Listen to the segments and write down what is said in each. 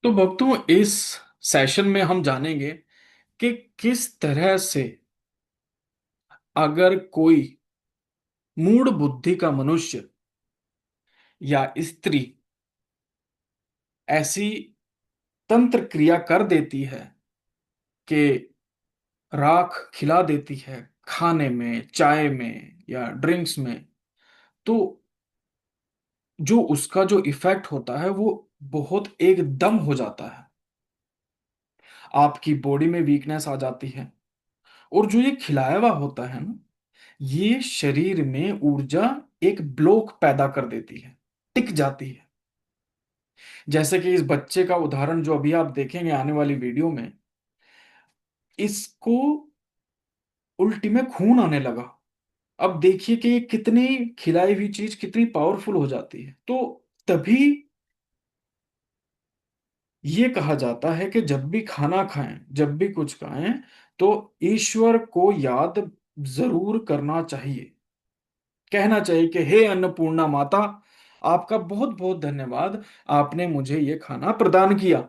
तो भक्तों, इस सेशन में हम जानेंगे कि किस तरह से अगर कोई मूढ़ बुद्धि का मनुष्य या स्त्री ऐसी तंत्र क्रिया कर देती है कि राख खिला देती है खाने में, चाय में या ड्रिंक्स में, तो जो उसका जो इफेक्ट होता है वो बहुत एकदम हो जाता है। आपकी बॉडी में वीकनेस आ जाती है। और जो ये खिलाया हुआ होता है ना, ये शरीर में ऊर्जा एक ब्लॉक पैदा कर देती है, टिक जाती है। जैसे कि इस बच्चे का उदाहरण जो अभी आप देखेंगे आने वाली वीडियो में, इसको उल्टी में खून आने लगा। अब देखिए कि ये कितनी खिलाई हुई चीज कितनी पावरफुल हो जाती है। तो तभी ये कहा जाता है कि जब भी खाना खाएं, जब भी कुछ खाएं, तो ईश्वर को याद जरूर करना चाहिए। कहना चाहिए कि हे अन्नपूर्णा माता, आपका बहुत बहुत धन्यवाद, आपने मुझे ये खाना प्रदान किया।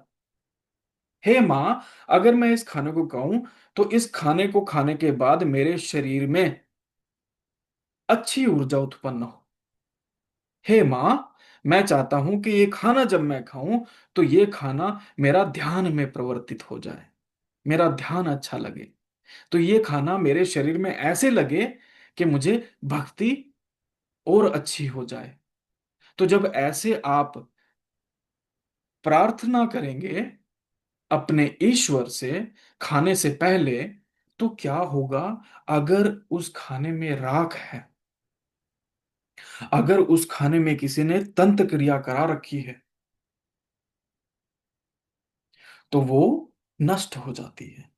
हे माँ, अगर मैं इस खाने को खाऊं तो इस खाने को खाने के बाद मेरे शरीर में अच्छी ऊर्जा उत्पन्न हो। हे माँ, मैं चाहता हूं कि ये खाना जब मैं खाऊं तो ये खाना मेरा ध्यान में प्रवर्तित हो जाए, मेरा ध्यान अच्छा लगे। तो ये खाना मेरे शरीर में ऐसे लगे कि मुझे भक्ति और अच्छी हो जाए। तो जब ऐसे आप प्रार्थना करेंगे अपने ईश्वर से खाने से पहले, तो क्या होगा? अगर उस खाने में राख है, अगर उस खाने में किसी ने तंत्र क्रिया करा रखी है, तो वो नष्ट हो जाती है।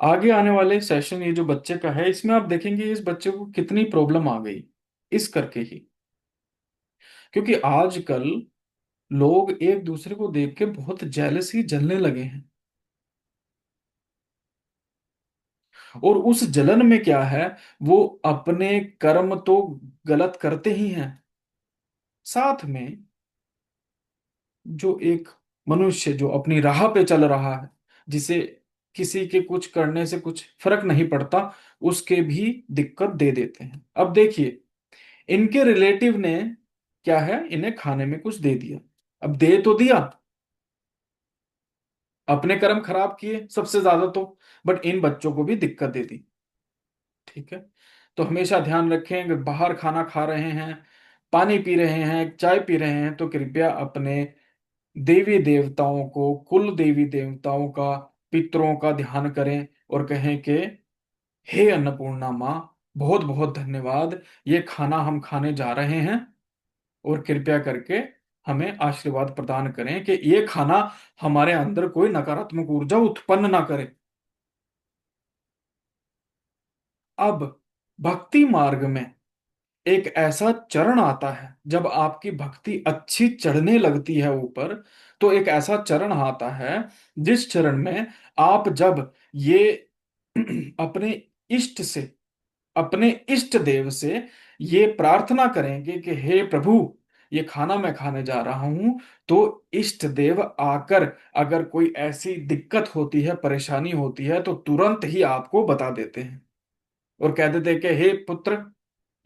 आगे आने वाले सेशन ये जो बच्चे का है, इसमें आप देखेंगे इस बच्चे को कितनी प्रॉब्लम आ गई इस करके ही। क्योंकि आजकल लोग एक दूसरे को देख के बहुत जेलसी जलने लगे हैं। और उस जलन में क्या है, वो अपने कर्म तो गलत करते ही हैं, साथ में जो एक मनुष्य जो अपनी राह पे चल रहा है, जिसे किसी के कुछ करने से कुछ फर्क नहीं पड़ता, उसके भी दिक्कत दे देते हैं। अब देखिए, इनके रिलेटिव ने क्या है, इन्हें खाने में कुछ दे दिया। अब दे तो दिया, अपने कर्म खराब किए सबसे ज्यादा तो, बट इन बच्चों को भी दिक्कत दे दी। ठीक है। तो हमेशा ध्यान रखें, अगर बाहर खाना खा रहे हैं, पानी पी रहे हैं, चाय पी रहे हैं, तो कृपया अपने देवी देवताओं को, कुल देवी देवताओं का, पितरों का ध्यान करें और कहें कि हे अन्नपूर्णा माँ, बहुत बहुत धन्यवाद, ये खाना हम खाने जा रहे हैं, और कृपया करके हमें आशीर्वाद प्रदान करें कि ये खाना हमारे अंदर कोई नकारात्मक ऊर्जा उत्पन्न ना करे। अब भक्ति मार्ग में एक ऐसा चरण आता है, जब आपकी भक्ति अच्छी चढ़ने लगती है ऊपर, तो एक ऐसा चरण आता है जिस चरण में आप जब ये अपने इष्ट से, अपने इष्ट देव से ये प्रार्थना करेंगे कि हे प्रभु, ये खाना मैं खाने जा रहा हूं, तो इष्ट देव आकर अगर कोई ऐसी दिक्कत होती है, परेशानी होती है, तो तुरंत ही आपको बता देते हैं और कह देते हैं कि हे पुत्र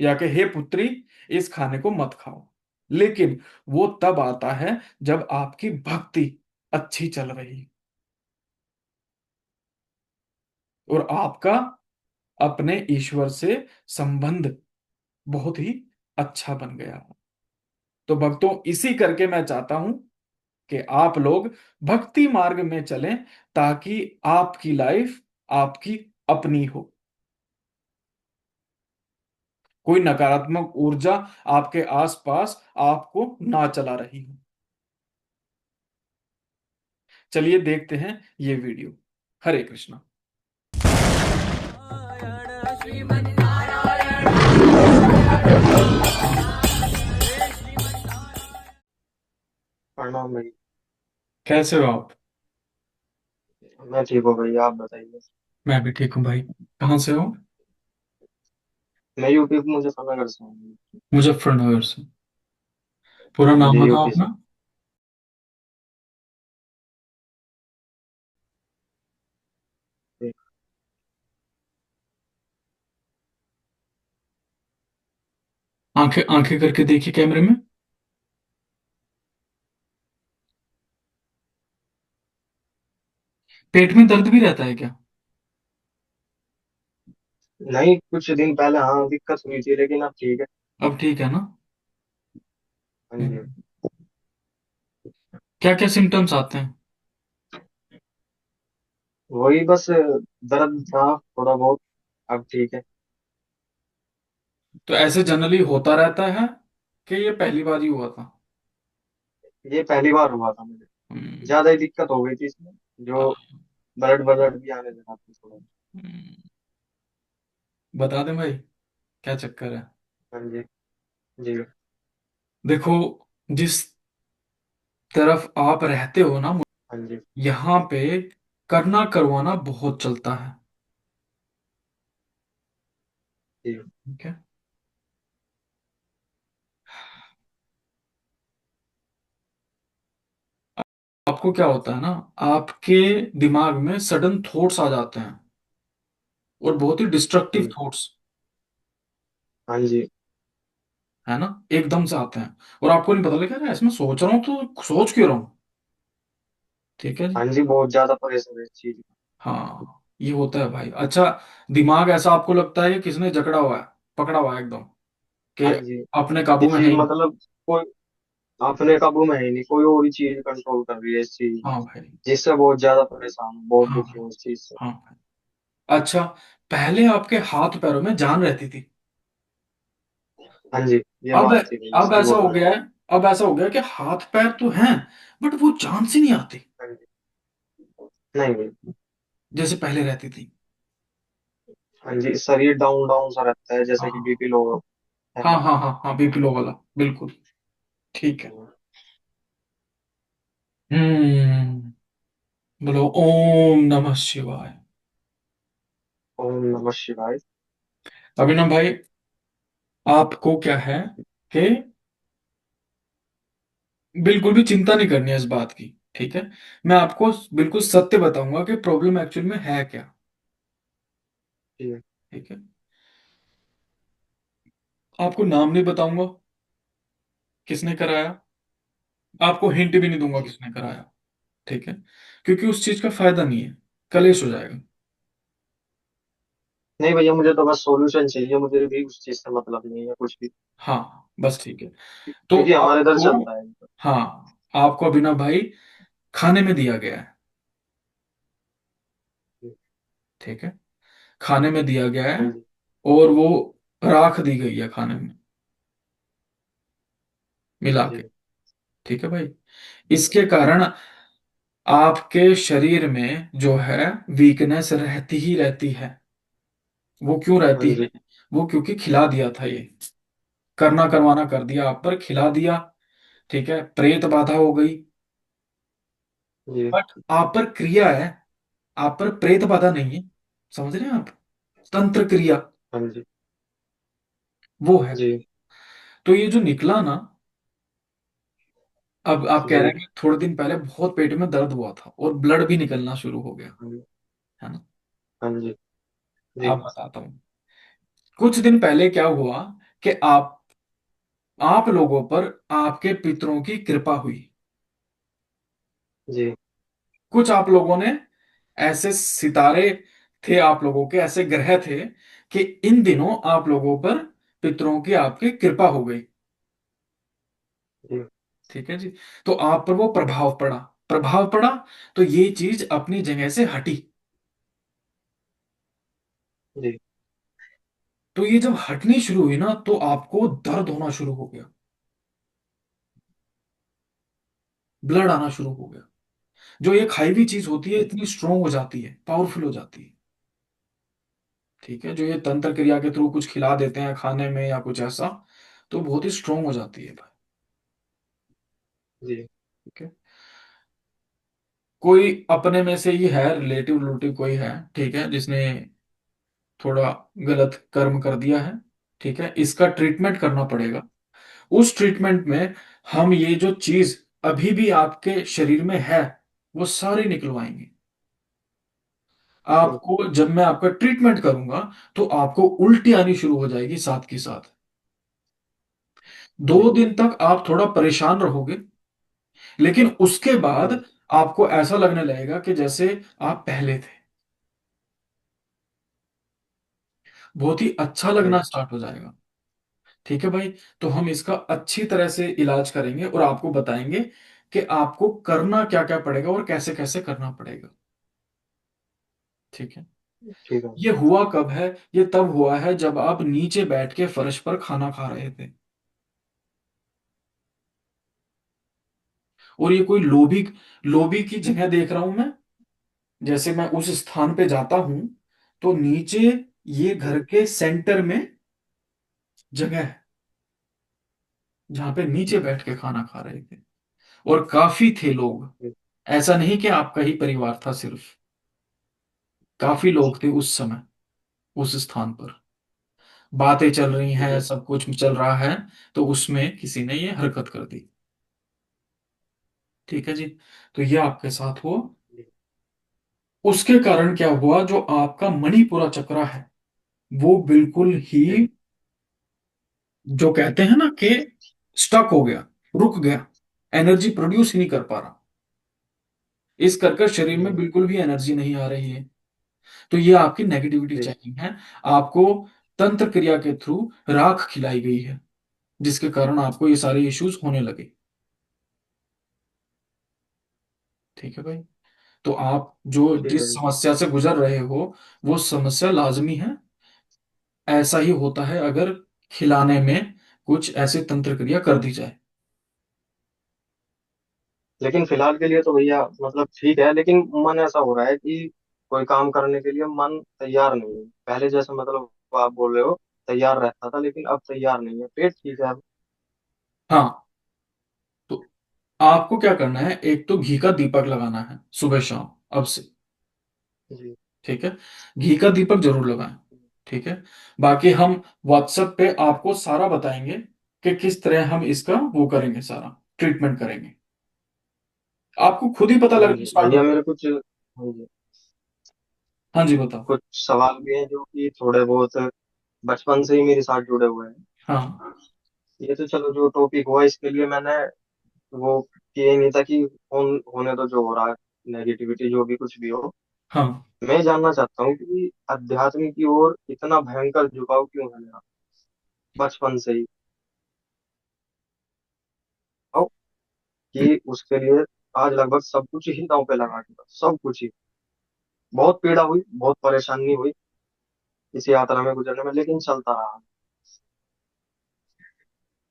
या कि हे पुत्री, इस खाने को मत खाओ। लेकिन वो तब आता है जब आपकी भक्ति अच्छी चल रही और आपका अपने ईश्वर से संबंध बहुत ही अच्छा बन गया हो। तो भक्तों, इसी करके मैं चाहता हूं कि आप लोग भक्ति मार्ग में चलें, ताकि आपकी लाइफ आपकी अपनी हो, कोई नकारात्मक ऊर्जा आपके आसपास आपको ना चला रही हो। चलिए देखते हैं ये वीडियो। हरे कृष्णा। प्रणाम भाई। कैसे हो आप? मैं ठीक हूँ भाई, आप बताइए। मैं भी ठीक हूँ भाई। कहाँ से हो? मैं यूपी मुजफ्फरनगर से हूँ। मुजफ्फरनगर से। पूरा हाँ नाम जी, बताओ यूपी से। अपना। आंखें आंखें करके देखिए कैमरे में। पेट में दर्द भी रहता है क्या? नहीं, कुछ दिन पहले हाँ दिक्कत हुई थी, लेकिन अब ठीक है। अब ठीक है ना? हाँ जी। क्या क्या सिम्टम्स आते हैं? वही बस दर्द था थोड़ा बहुत। अब ठीक है। तो ऐसे जनरली होता रहता है कि ये पहली बार ही हुआ था? ये पहली बार हुआ था मुझे। हम्म, ज्यादा ही दिक्कत हो गई थी इसमें, जो हाँ, ब्लड ब्लड भी आने लगा था थोड़ा। हम्म, बता दें भाई क्या चक्कर है? हाँ जी। जी। देखो, जिस तरफ आप रहते हो ना, हाँ जी। यहाँ पे करना करवाना बहुत चलता है। जी। ठीक है। आपको क्या होता है ना, आपके दिमाग में सडन थॉट्स आ जाते हैं, और बहुत ही डिस्ट्रक्टिव जी। थॉट्स, हाँ जी। है ना, एकदम से आते हैं। और आपको नहीं पता लगेगा, "अरे, इसमें सोच रहा हूँ तो सोच क्यों रहा हूँ"। ठीक है जी। हाँ जी, बहुत ज्यादा परेशान है इस चीज। हाँ, ये होता है भाई। अच्छा, दिमाग ऐसा आपको लगता है कि किसने जकड़ा हुआ है, पकड़ा हुआ है एकदम, कि हाँ जी। अपने काबू में है किसी ही नहीं। मतलब कोई अपने काबू में है नहीं, कोई और ही चीज कंट्रोल कर रही है इस चीज में। हाँ भाई। जिससे बहुत ज्यादा परेशान हूँ, बहुत हाँ दुखी हूँ इस चीज से। हाँ भाई। अच्छा, पहले आपके हाथ पैरों में जान रहती थी। हाँ जी। ये अब बात थी भैया, अब सही ऐसा बोल हो रहे हो। गया है, अब ऐसा हो गया कि हाथ पैर तो हैं, बट वो जान से नहीं आती हाँ जी। नहीं नहीं। जैसे पहले रहती थी। हाँ जी, शरीर डाउन डाउन सा रहता है, जैसे कि हाँ बीपी लो है हाँ ना। हाँ हाँ हाँ, बीपी लो वाला, बिल्कुल। ठीक है। हम्म। बोलो ओम नमः शिवाय। ओम नमः शिवाय। अभिनव भाई, आपको क्या है कि बिल्कुल भी चिंता नहीं करनी है इस बात की। ठीक है। मैं आपको बिल्कुल सत्य बताऊंगा कि प्रॉब्लम एक्चुअल में है क्या। ठीक है। ठीक है। आपको नाम नहीं बताऊंगा किसने कराया, आपको हिंट भी नहीं दूंगा ठीक। किसने कराया। ठीक है। क्योंकि उस चीज का फायदा नहीं है, कलेश हो जाएगा। नहीं भैया, मुझे तो बस सॉल्यूशन चाहिए, मुझे भी उस चीज से मतलब नहीं है कुछ भी। हाँ बस ठीक है। तो क्योंकि हमारे इधर आपको, चलता है। हाँ, आपको अभिनव भाई खाने में दिया गया है। ठीक है। खाने में दिया गया हाँ है, जी। और वो राख दी गई है खाने में मिला के। जी। ठीक है भाई। इसके कारण आपके शरीर में जो है वीकनेस रहती ही रहती है। वो क्यों रहती हाँ है? जी। वो क्योंकि खिला दिया था ये, करना करवाना कर दिया आप पर, खिला दिया। ठीक है, प्रेत बाधा हो गई। जी। बट आप पर क्रिया है, आप पर प्रेत बाधा नहीं है। समझ रहे हैं आप? तंत्र क्रिया हाँ जी। वो है। जी। तो ये जो निकला ना, अब आप कह रहे जी। हैं कि थोड़े दिन पहले बहुत पेट में दर्द हुआ था और ब्लड भी निकलना शुरू हो गया, हाँ जी। है ना? हाँ जी। जी। आप बताता हूँ। कुछ दिन पहले क्या हुआ कि आप लोगों पर आपके पितरों की कृपा हुई। जी। कुछ आप लोगों ने ऐसे सितारे थे, आप लोगों के ऐसे ग्रह थे कि इन दिनों आप लोगों पर पितरों की आपकी कृपा हो गई। जी। ठीक है जी। तो आप पर वो प्रभाव पड़ा, प्रभाव पड़ा, तो ये चीज अपनी जगह से हटी। जी। तो ये जब हटनी शुरू हुई ना, तो आपको दर्द होना शुरू हो गया, ब्लड आना शुरू हो गया। जो ये खाई हुई चीज होती है, इतनी स्ट्रोंग हो जाती है, पावरफुल हो जाती है। ठीक है, जो ये तंत्र क्रिया के थ्रू कुछ खिला देते हैं खाने में या कुछ ऐसा, तो बहुत ही स्ट्रोंग हो जाती है भाई। जी। ठीक है। कोई अपने में से ही है, रिलेटिव रिलेटिव कोई है, ठीक है, जिसने थोड़ा गलत कर्म कर दिया है। ठीक है, इसका ट्रीटमेंट करना पड़ेगा। उस ट्रीटमेंट में हम ये जो चीज अभी भी आपके शरीर में है, वो सारी निकलवाएंगे। ठीक। आपको जब मैं आपका ट्रीटमेंट करूंगा, तो आपको उल्टी आनी शुरू हो जाएगी साथ के साथ। दो जी। दिन तक आप थोड़ा परेशान रहोगे, लेकिन उसके बाद जी। आपको ऐसा लगने लगेगा कि जैसे आप पहले थे। बहुत ही अच्छा लगना जी। स्टार्ट हो जाएगा। ठीक है भाई। तो हम इसका अच्छी तरह से इलाज करेंगे और आपको बताएंगे कि आपको करना क्या क्या पड़ेगा और कैसे कैसे करना पड़ेगा। ठीक है। ठीक है। ये हुआ कब है? ये तब हुआ है जब आप नीचे बैठ के फर्श पर खाना खा रहे थे। और ये कोई लोभी लोभी की जगह देख रहा हूं मैं। जैसे मैं उस स्थान पे जाता हूं तो नीचे ये घर जी। के सेंटर में जगह है जहां पे नीचे बैठ के खाना खा रहे थे। और काफी थे लोग। जी। ऐसा नहीं कि आपका ही परिवार था सिर्फ, काफी लोग थे उस समय उस स्थान पर। बातें चल रही हैं, जी। सब कुछ चल रहा है, तो उसमें किसी ने ये हरकत कर दी। ठीक है जी। तो ये आपके साथ हुआ। जी। उसके कारण क्या हुआ, जो आपका मणिपुरा चक्र है वो बिल्कुल ही, जी। जो कहते हैं ना कि स्टक हो गया, रुक गया, एनर्जी प्रोड्यूस ही नहीं कर पा रहा। इस कर कर शरीर में जी। बिल्कुल भी एनर्जी नहीं आ रही है। तो ये आपकी नेगेटिविटी जी। चेकिंग है। आपको तंत्र क्रिया के थ्रू राख खिलाई गई है, जिसके कारण आपको ये सारे इश्यूज होने लगे। ठीक है भाई। तो आप जो ठीक है जिस जी। समस्या से गुजर रहे हो वो समस्या लाजमी है। ऐसा ही होता है अगर खिलाने में कुछ ऐसी तंत्र क्रिया कर दी जाए। लेकिन फिलहाल के लिए तो भैया मतलब ठीक है, लेकिन मन ऐसा हो रहा है कि कोई काम करने के लिए मन तैयार नहीं है पहले जैसे, मतलब आप बोल रहे हो तैयार रहता था, लेकिन अब तैयार नहीं है। पेट ठीक है अब। हाँ। तो आपको क्या करना है, एक तो घी का दीपक लगाना है सुबह शाम अब से। जी। ठीक है। घी का दीपक जरूर लगाएं। ठीक है। बाकी हम व्हाट्सएप पे आपको सारा बताएंगे कि किस तरह हम इसका वो करेंगे, सारा ट्रीटमेंट करेंगे। आपको खुद ही पता हाँ लगना जी स्टार्ट भैया, हो। मेरे कुछ, हाँ जी, हाँ जी बताओ। कुछ सवाल भी हैं जो कि थोड़े बहुत बचपन से ही मेरे साथ जुड़े हुए हैं। हाँ ये तो चलो जो टॉपिक हुआ इसके लिए मैंने वो किया ही नहीं था कि होने दो जो हो रहा है, नेगेटिविटी जो भी कुछ भी हो। हाँ मैं जानना चाहता हूँ कि अध्यात्म की ओर इतना भयंकर झुकाव क्यों है मेरा बचपन से ही, और कि उसके लिए आज लगभग सब कुछ ही दांव पे लगा दिया, सब कुछ ही। बहुत पीड़ा हुई, बहुत परेशानी हुई इस यात्रा में गुजरने में, लेकिन चलता रहा।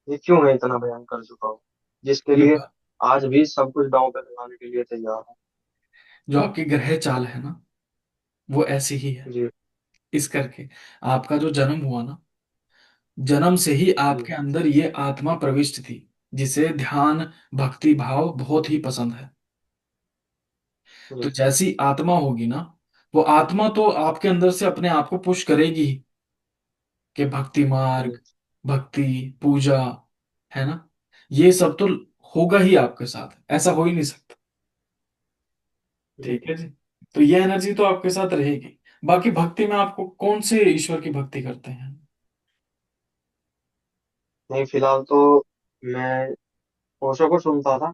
ये क्यों है इतना भयंकर झुकाव जिसके ये लिए बात, आज भी सब कुछ दांव पे लगाने के लिए तैयार है? जो आपकी ग्रह चाल है ना वो ऐसी ही है। जी। इस करके आपका जो जन्म हुआ ना, जन्म से ही जी। आपके अंदर ये आत्मा प्रविष्ट थी, जिसे ध्यान भक्ति भाव बहुत ही पसंद है। तो जी। जैसी आत्मा होगी ना, वो आत्मा तो आपके अंदर से अपने आप को पुश करेगी ही कि भक्ति मार्ग, जी। भक्ति, पूजा, है ना, ये सब तो होगा ही आपके साथ, ऐसा हो ही नहीं सकता। जी। ठीक है जी। तो ये एनर्जी तो आपके साथ रहेगी। बाकी भक्ति में आपको कौन से ईश्वर की भक्ति करते हैं? नहीं, फिलहाल तो मैं ओशो को सुनता था,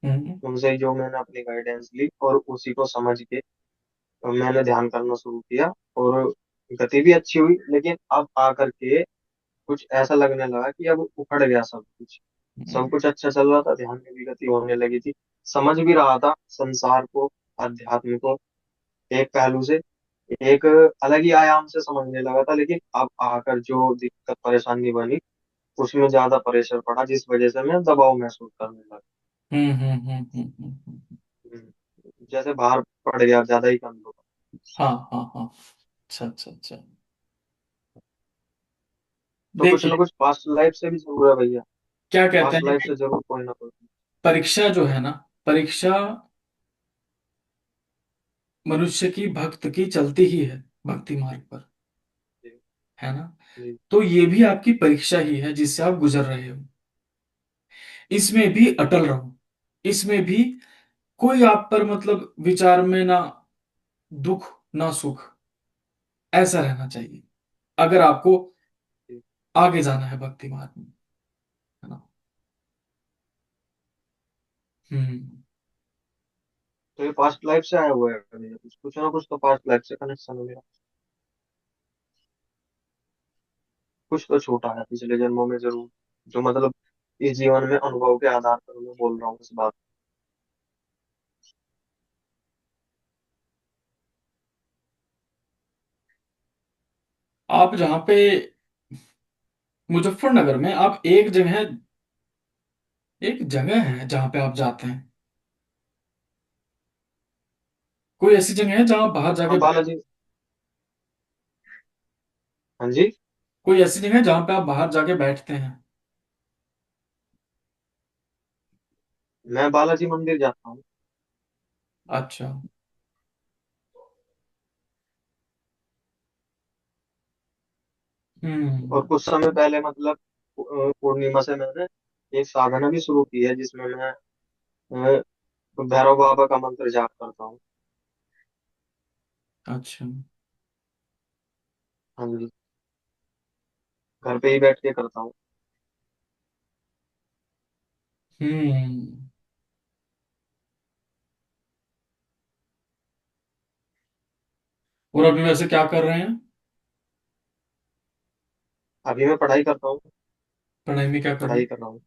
हम्म। उनसे ही जो मैंने अपनी गाइडेंस ली और उसी को समझ के मैंने ध्यान करना शुरू किया, और गति भी अच्छी हुई। लेकिन अब आकर के कुछ ऐसा लगने लगा कि अब उखड़ गया सब कुछ। सब हम्म। कुछ अच्छा चल रहा था, ध्यान में भी गति होने लगी थी, समझ भी रहा था संसार को, अध्यात्म को एक पहलू से, एक अलग ही आयाम से समझने लगा था। लेकिन अब आकर जो दिक्कत परेशानी बनी, उसमें ज्यादा प्रेशर पड़ा, जिस वजह से मैं दबाव महसूस करने लगा। जैसे भार पड़ गया, ज्यादा ही कम होगा। हाँ हाँ हाँ। अच्छा अच्छा अच्छा। तो कुछ ना देखिए, कुछ पास्ट लाइफ से भी जरूर है भैया, क्या कहते पास्ट हैं लाइफ कि से जरूर कोई ना कोई। परीक्षा जो है ना, परीक्षा मनुष्य की भक्त की चलती ही है भक्ति मार्ग पर, जी। है ना। जी। तो ये भी आपकी परीक्षा ही है जिससे आप गुजर रहे हो। इसमें भी अटल रहो। इसमें भी कोई आप पर मतलब विचार में ना दुख ना सुख, ऐसा रहना चाहिए अगर आपको जी। आगे जाना है भक्ति मार्ग में, है ना। हम्म। तो ये पास्ट लाइफ से आया हुआ है मेरा, कुछ कुछ ना कुछ तो पास्ट लाइफ से कनेक्शन है मेरा। कुछ तो छोटा है पिछले जन्मों में जरूर, जो मतलब इस जीवन में अनुभव के आधार पर मैं बोल रहा हूँ इस बात। आप जहाँ पे मुजफ्फरनगर में आप एक जगह है जहाँ पे आप जाते हैं, कोई ऐसी जगह है जहाँ आप बाहर हाँ जाके बालाजी। हाँ जी। कोई ऐसी जगह है जहाँ पे आप बाहर जाके बैठते हैं? मैं बालाजी मंदिर जाता हूँ। अच्छा। और हम्म। कुछ समय पहले मतलब पूर्णिमा से मैंने एक साधना भी शुरू की है, जिसमें मैं भैरव बाबा का मंत्र जाप करता हूँ। अच्छा। हाँ जी। घर पे ही बैठ के करता हूँ। हम्म। और अभी वैसे क्या कर रहे हैं? अभी मैं पढ़ाई करता हूँ। पढ़ाई में क्या कर रहे पढ़ाई हैं? कर रहा हूँ।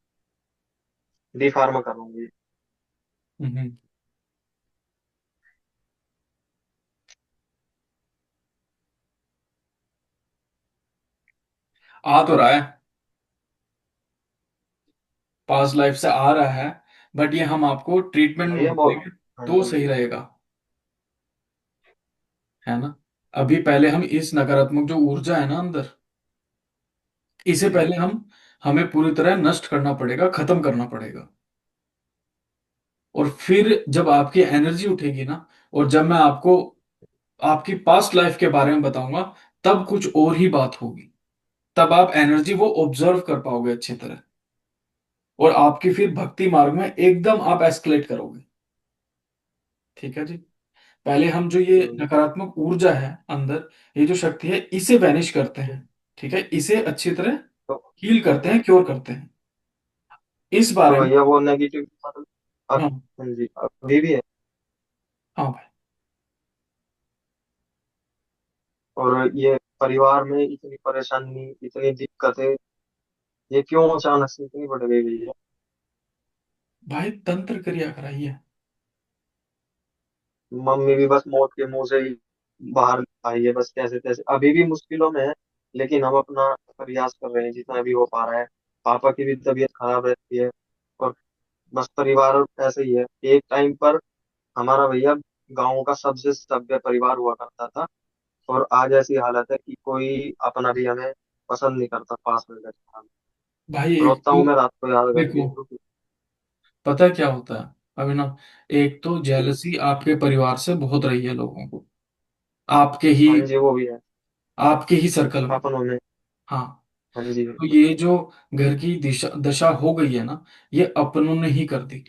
डी फार्मा कर रहा हूँ ये। हम्म। आ तो रहा है, पास्ट लाइफ से आ रहा है, बट ये हम आपको ट्रीटमेंट में भैया बहुत। बदलेंगे हाँ तो जी। सही रहेगा, है ना? अभी पहले हम इस नकारात्मक जो ऊर्जा है ना अंदर, इसे जी। पहले हमें पूरी तरह नष्ट करना पड़ेगा, खत्म करना पड़ेगा। और फिर जब आपकी एनर्जी उठेगी ना, और जब मैं आपको आपकी पास्ट लाइफ के बारे में बताऊंगा, तब कुछ और ही बात होगी। तब आप एनर्जी वो ऑब्जर्व कर पाओगे अच्छी तरह, और आपकी फिर भक्ति मार्ग में एकदम आप एस्केलेट करोगे। ठीक है जी। पहले हम जो ये हम्म, नकारात्मक ऊर्जा है अंदर, ये जो शक्ति है, इसे वैनिश करते तो, हैं। ठीक है, इसे अच्छी तरह तो, हील करते हैं, क्योर करते हैं। इस बारे तो में। भैया वो नेगेटिव मतलब हाँ। हाँ जी अभी भी है। हाँ भाई। और ये परिवार में इतनी परेशानी, इतनी दिक्कतें, ये क्यों अचानक से इतनी बढ़ गई भैया? भाई तंत्र क्रिया कराइए। मम्मी भी बस मौत के मुंह से ही बाहर आई है, बस कैसे तैसे अभी भी मुश्किलों में है, लेकिन हम अपना प्रयास कर रहे हैं जितना भी हो पा रहा है। पापा की भी तबीयत खराब रहती है। और बस परिवार ऐसे ही है। एक टाइम पर हमारा भैया गांव का सबसे सभ्य परिवार हुआ करता था, और आज ऐसी हालत है कि कोई अपना भी हमें पसंद नहीं करता पास में बैठना। भाई एक रोता तो हूँ मैं रात को याद देखो, करके। पता है क्या होता है अभिनव? एक तो जी। जेलसी आपके परिवार से बहुत रही है लोगों को, आपके ही हाँ जी वो भी है। आपके ही सर्कल में। अपनों में। हाँ। हाँ जी तो बिल्कुल। ये जो घर की दिशा दशा हो गई है ना, ये अपनों ने ही कर दी।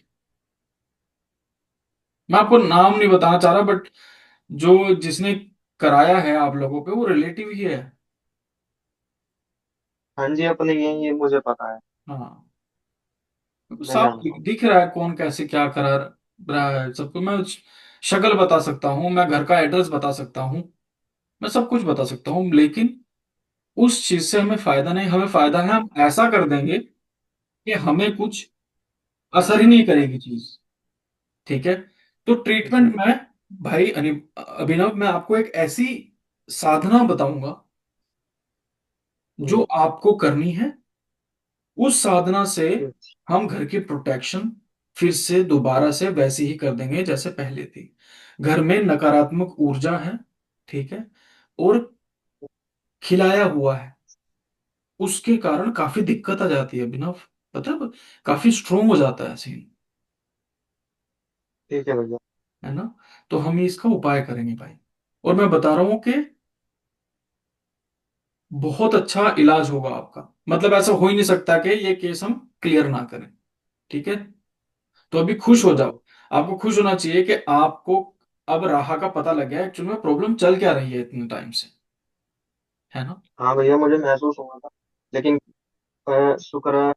मैं आपको नाम नहीं बताना चाह रहा, बट जो जिसने कराया है आप लोगों पे, वो रिलेटिव ही है। हाँ जी अपने ये मुझे पता है। हाँ। मैं साफ जानता हूँ। दिख रहा है कौन कैसे क्या करा रहा है सबको। मैं शक्ल बता सकता हूँ, मैं घर का एड्रेस बता सकता हूँ, मैं सब कुछ बता सकता हूँ, लेकिन उस चीज से हमें फायदा नहीं। हमें फायदा है, हम ऐसा कर देंगे कि हमें कुछ असर ही नहीं करेगी चीज। ठीक है। तो जी। ट्रीटमेंट में भाई अभिनव, मैं आपको एक ऐसी साधना बताऊंगा जो हम्म, आपको करनी है। उस साधना से हम्म, हम घर की प्रोटेक्शन फिर से दोबारा से वैसी ही कर देंगे जैसे पहले थी। घर में नकारात्मक ऊर्जा है, ठीक है, और खिलाया हुआ है, उसके कारण काफी दिक्कत आ जाती है अभिनव। पता है, काफी स्ट्रोंग हो जाता है सीन, ठीक है भैया। है ना? तो हम इसका उपाय करेंगे भाई। और मैं बता रहा हूं कि बहुत अच्छा इलाज होगा आपका। मतलब ऐसा हो ही नहीं सकता कि ये केस हम क्लियर ना करें। ठीक है। तो अभी खुश हो ठीक है जाओ। भैया। आपको खुश होना चाहिए कि आपको अब राह का पता लग गया एक्चुअली में प्रॉब्लम चल क्या रही है इतने टाइम से, है ना? हाँ भैया मुझे महसूस हुआ था, लेकिन शुक्र है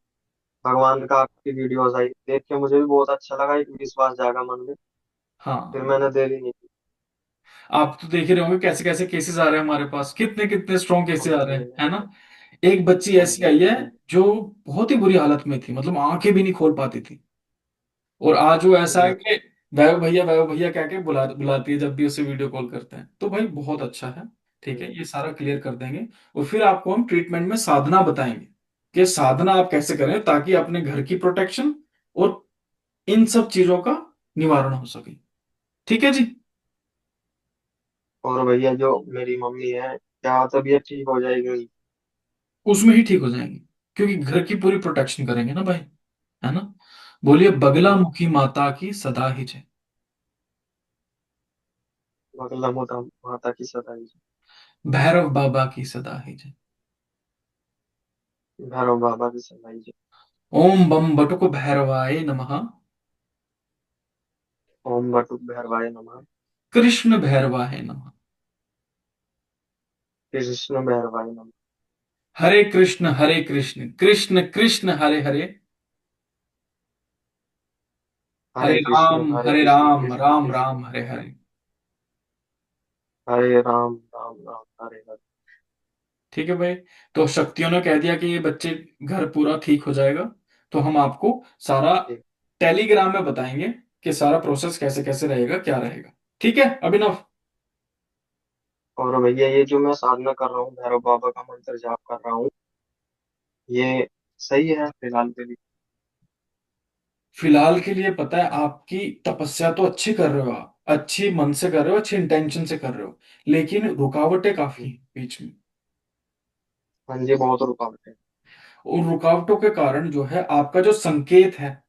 भगवान का आपकी वीडियोस आई, देख के मुझे भी बहुत अच्छा लगा, एक विश्वास जागा मन में। फिर हाँ, मैंने देरी नहीं की। आप तो देख ही रहे होंगे कैसे कैसे केसेस आ रहे हैं हमारे पास, कितने कितने स्ट्रॉन्ग केसेस आ रहे हैं, है ना। एक बच्ची हाँ ऐसी जी, आई है हाँ जी, जो बहुत ही बुरी हालत में थी, मतलब आंखें भी नहीं खोल पाती थी, और आज वो ऐसा है जी, कि वैभव भैया कह के बुलाती है जब भी उससे वीडियो कॉल करते हैं, तो भाई बहुत अच्छा है। ठीक है, जी। ये सारा क्लियर कर देंगे। और फिर आपको हम ट्रीटमेंट में साधना बताएंगे कि साधना आप कैसे करें ताकि अपने घर की प्रोटेक्शन और इन सब चीजों का निवारण हो सके। ठीक है जी। और भैया जो मेरी मम्मी है, क्या तबीयत ठीक हो जाएगी? उसमें ही ठीक हो जाएंगे, क्योंकि घर की पूरी प्रोटेक्शन करेंगे ना भाई, है ना। बोलिए बगला जी। मुखी माता की सदा ही जय। मतलब मोटा माता की सताई जी। भैरव बाबा की सदा ही जय। भैरव बाबा की सताई जी। ओम बम बटुक भैरवाय नमः। ओम बटुक भैरवाय नमः। कृष्ण भैरवाय नमः। कृष्ण भैरवाय नमः। हरे कृष्ण कृष्ण कृष्ण हरे हरे, हरे हरे कृष्ण राम कृष्ण राम कृष्ण राम हरे हरे। हरे राम राम राम हरे हरे। ठीक है भाई। तो शक्तियों ने कह दिया कि ये बच्चे घर पूरा ठीक हो जाएगा, तो हम आपको सारा जी। टेलीग्राम में बताएंगे कि सारा प्रोसेस कैसे कैसे रहेगा, क्या रहेगा। ठीक है अभिनव। और भैया ये जो मैं साधना कर रहा हूँ, भैरव बाबा का मंत्र जाप कर रहा हूँ, ये सही है फिलहाल के लिए? फिलहाल के लिए पता है, आपकी तपस्या तो अच्छी कर रहे हो, आप अच्छी मन से कर रहे हो, अच्छी इंटेंशन से कर रहे हो, लेकिन रुकावटें काफी जी। हैं बीच में। हाँ जी, बहुत रुकावट है। उन रुकावटों के कारण जो है आपका जो संकेत है,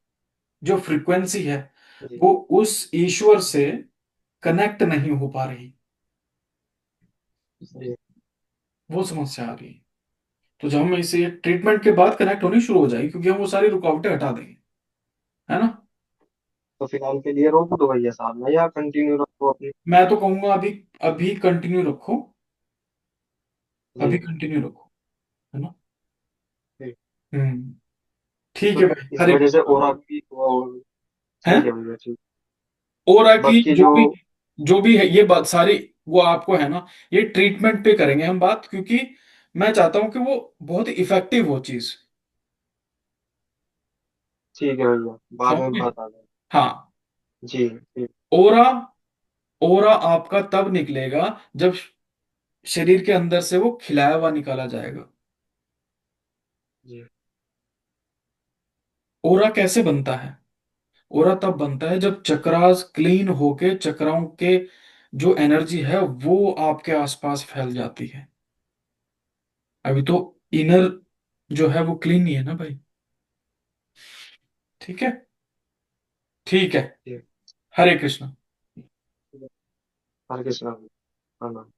जो फ्रीक्वेंसी है, जी। वो उस ईश्वर से कनेक्ट नहीं हो पा रही। जी। वो समस्या आ रही है। तो जब हम इसे ट्रीटमेंट के बाद कनेक्ट होनी शुरू हो जाएगी, क्योंकि हम वो सारी रुकावटें हटा देंगे, है ना। तो फिलहाल के लिए रोक दो भैया साधना, या कंटिन्यू रखो अपनी? मैं तो कहूंगा अभी, अभी कंटिन्यू रखो, अभी जी। कंटिन्यू रखो, है ना। ठीक। हम्म। ठीक तो है भाई, इस हरे वजह से कृष्ण। और आपकी वो, है। ठीक है भैया, ठीक। और की बाकी जो, जो भी है ये बात सारी, वो आपको है ना, ये ट्रीटमेंट पे करेंगे हम बात, क्योंकि मैं चाहता हूं कि वो बहुत इफेक्टिव हो चीज। ठीक है भैया, बाद समझ में गए? बता दें। हाँ। जी, ठीक। ओरा, ओरा आपका तब निकलेगा जब शरीर के अंदर से वो खिलाया हुआ निकाला जाएगा। जी। ओरा कैसे बनता है? ओरा तब बनता है जब चक्रास क्लीन होके, चक्राओं के जो एनर्जी है वो आपके आसपास फैल जाती है। अभी तो इनर जो है वो क्लीन नहीं है ना भाई। ठीक है। ठीक है। ठीक। हरे कृष्ण। ठीक है। हरे कृष्णा। हाँ।